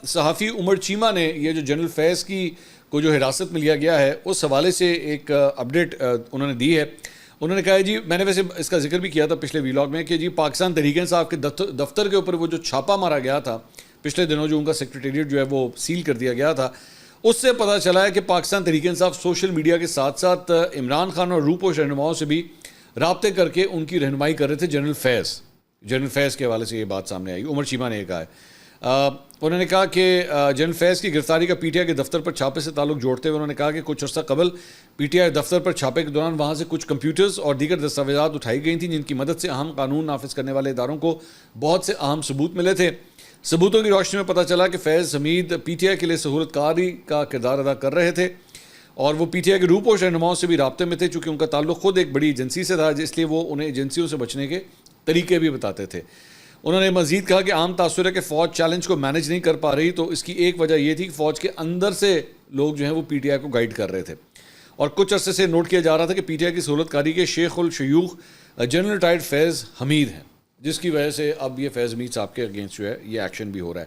صحافی عمر چیمہ نے یہ جو جنرل فیض کو جو حراست میں لیا گیا ہے اس حوالے سے ایک اپڈیٹ انہوں نے دی ہے. انہوں نے کہا ہے جی، میں نے ویسے اس کا ذکر بھی کیا تھا پچھلے ویلاگ میں کہ جی پاکستان تحریک انصاف کے دفتر کے اوپر وہ جو چھاپا مارا گیا تھا پچھلے دنوں، جو ان کا سیکریٹریٹ جو ہے وہ سیل کر دیا گیا تھا، اس سے پتہ چلا ہے کہ پاکستان تحریک انصاف سوشل میڈیا کے ساتھ ساتھ عمران خان اور روپوش رہنماؤں سے بھی رابطے کر کے ان کی رہنمائی کر رہے تھے. جنرل فیض کے حوالے سے یہ بات سامنے آئی. عمر چیمہ نے یہ کہا ہے. انہوں نے کہا کہ جنرل فیض کی گرفتاری کا پی ٹی آئی کے دفتر پر چھاپے سے تعلق جوڑتے ہوئے انہوں نے کہا کہ کچھ عرصہ قبل پی ٹی آئی دفتر پر چھاپے کے دوران وہاں سے کچھ کمپیوٹرز اور دیگر دستاویزات اٹھائی گئی تھیں جن کی مدد سے اہم قانون نافذ کرنے والے اداروں کو بہت سے اہم ثبوت ملے تھے. ثبوتوں کی روشنی میں پتہ چلا کہ فیض حمید پی ٹی آئی کے لیے سہولت کاری کا کردار ادا کر رہے تھے اور وہ پی ٹی آئی کے روپوش رہنماؤں سے بھی رابطے میں تھے، چونکہ ان کا تعلق خود ایک بڑی ایجنسی سے تھا، اس لیے وہ انہیں ایجنسیوں سے بچنے کے طریقے بھی بتاتے تھے. انہوں نے مزید کہا کہ عام تاثر ہے کہ فوج چیلنج کو مینج نہیں کر پا رہی، تو اس کی ایک وجہ یہ تھی کہ فوج کے اندر سے لوگ جو ہیں وہ پی ٹی آئی کو گائیڈ کر رہے تھے. اور کچھ عرصے سے نوٹ کیا جا رہا تھا کہ پی ٹی آئی کی سہولت کاری کے شیخ الشیوخ جنرل ریٹائرڈ فیض حمید ہیں، جس کی وجہ سے اب یہ فیض حمید صاحب کے اگینسٹ جو ہے یہ ایکشن بھی ہو رہا ہے.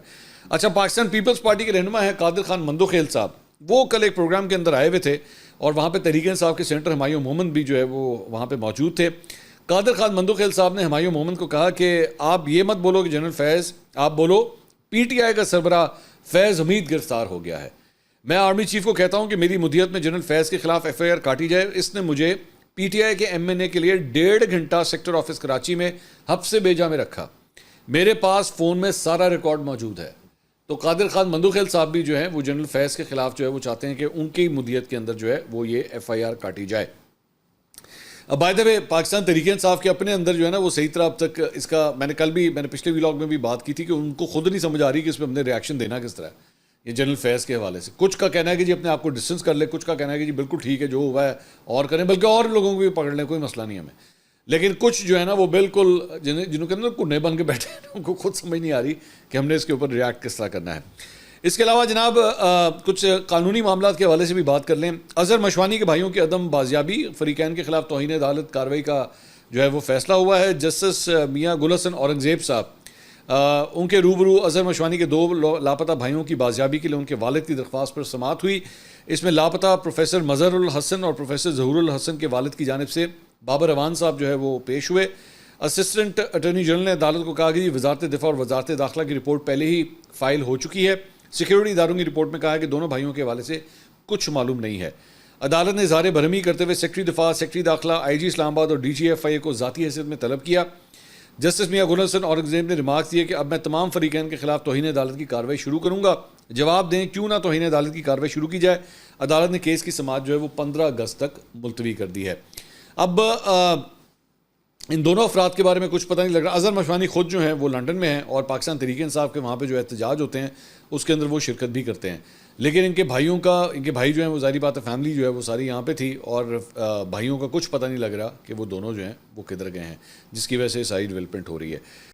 اچھا، پاکستان پیپلز پارٹی کے رہنما ہیں قادر خان مندوخیل صاحب، وہ کل ایک پروگرام کے اندر آئے ہوئے تھے اور وہاں پہ تحریک انصاف کے سینٹر ہمایوں محمد بھی جو ہے وہ وہاں پہ موجود تھے. قادر خان مندوخیل صاحب نے ہمایوں محمد کو کہا کہ آپ یہ مت بولو کہ جنرل فیض، آپ بولو پی ٹی آئی کا سربراہ فیض حمید گرفتار ہو گیا ہے. میں آرمی چیف کو کہتا ہوں کہ میری مدیت میں جنرل فیض کے خلاف ایف آئی آر کاٹی جائے. اس نے مجھے پی ٹی آئی کے ایم این اے کے لیے 1.5 گھنٹہ سیکٹر آفس کراچی میں حبس سے بیجا میں رکھا. میرے پاس فون میں سارا ریکارڈ موجود ہے. تو قادر خان مندوخیل صاحب بھی جو ہیں وہ جنرل فیض کے خلاف جو ہے وہ چاہتے ہیں کہ ان کی مدیت کے اندر جو ہے وہ یہ ایف آئی آر کاٹی جائے. بائی دا وے، پاکستان تحریک انصاف کے اپنے اندر جو ہے نا وہ صحیح طرح اب تک اس کا میں نے پچھلے ویلاگ میں بھی بات کی تھی کہ ان کو خود نہیں سمجھ آ رہی کہ اس پہ ہم نے ریاکشن دینا کس طرح ہے. یہ جنرل فیض کے حوالے سے کچھ کا کہنا ہے کہ جی اپنے آپ کو ڈسٹنس کر لے، کچھ کا کہنا ہے کہ جی بالکل ٹھیک ہے جو ہوا ہے اور کریں، بلکہ اور لوگوں کو بھی پکڑ لیں، کوئی مسئلہ نہیں ہمیں. لیکن کچھ جو ہے نا وہ بالکل جنہوں کے اندر کنے بن کے بیٹھے ہیں ان کو خود سمجھ نہیں آ رہی کہ ہم نے اس کے اوپر ریاکٹ کس طرح کرنا ہے. اس کے علاوہ جناب کچھ قانونی معاملات کے حوالے سے بھی بات کر لیں. اظہر مشوانی کے بھائیوں کی عدم بازیابی، فریقین کے خلاف توہین عدالت کارروائی کا جو ہے وہ فیصلہ ہوا ہے. جسٹس میاں گل حسن اورنگزیب صاحب، ان کے روبرو اظہر مشوانی کے 2 لاپتہ بھائیوں کی بازیابی کے لیے ان کے والد کی درخواست پر سماعت ہوئی. اس میں لاپتہ پروفیسر مظہر الحسن اور پروفیسر ظہور الحسن کے والد کی جانب سے بابر روان صاحب جو ہے وہ پیش ہوئے. اسسٹنٹ اٹارنی جنرل نے عدالت کو کہا کہ وزارت دفاع اور وزارت داخلہ کی رپورٹ پہلے ہی فائل ہو چکی ہے. سیکیورٹی اداروں کی رپورٹ میں کہا ہے کہ دونوں بھائیوں کے حوالے سے کچھ معلوم نہیں ہے. عدالت نے اظہار برہمی کرتے ہوئے سیکرٹری دفاع، سیکرٹری داخلہ، آئی جی اسلام آباد اور ڈی جی ایف آئی اے کو ذاتی حیثیت میں طلب کیا. جسٹس میاں گل حسن اورنگزیب نے ریمارکس دیے کہ اب میں تمام فریقین کے خلاف توہین عدالت کی کارروائی شروع کروں گا. جواب دیں کیوں نہ توہین عدالت کی کارروائی شروع کی جائے. عدالت نے کیس کی سماعت جو ہے وہ 15 اگست تک ملتوی کر دی ہے. اب ان دونوں افراد کے بارے میں کچھ پتہ نہیں لگ رہا. اظہر مشوانی خود جو ہیں وہ لنڈن میں ہیں اور پاکستان تحریک انصاف کے وہاں پہ جو احتجاج ہوتے ہیں اس کے اندر وہ شرکت بھی کرتے ہیں. لیکن ان کے بھائی جو ہیں وہ ظاہری بات ہے فیملی جو ہے وہ ساری یہاں پہ تھی اور بھائیوں کا کچھ پتہ نہیں لگ رہا کہ وہ دونوں جو ہیں وہ کدھر گئے ہیں، جس کی وجہ سے ساری ڈیولپمنٹ ہو رہی ہے.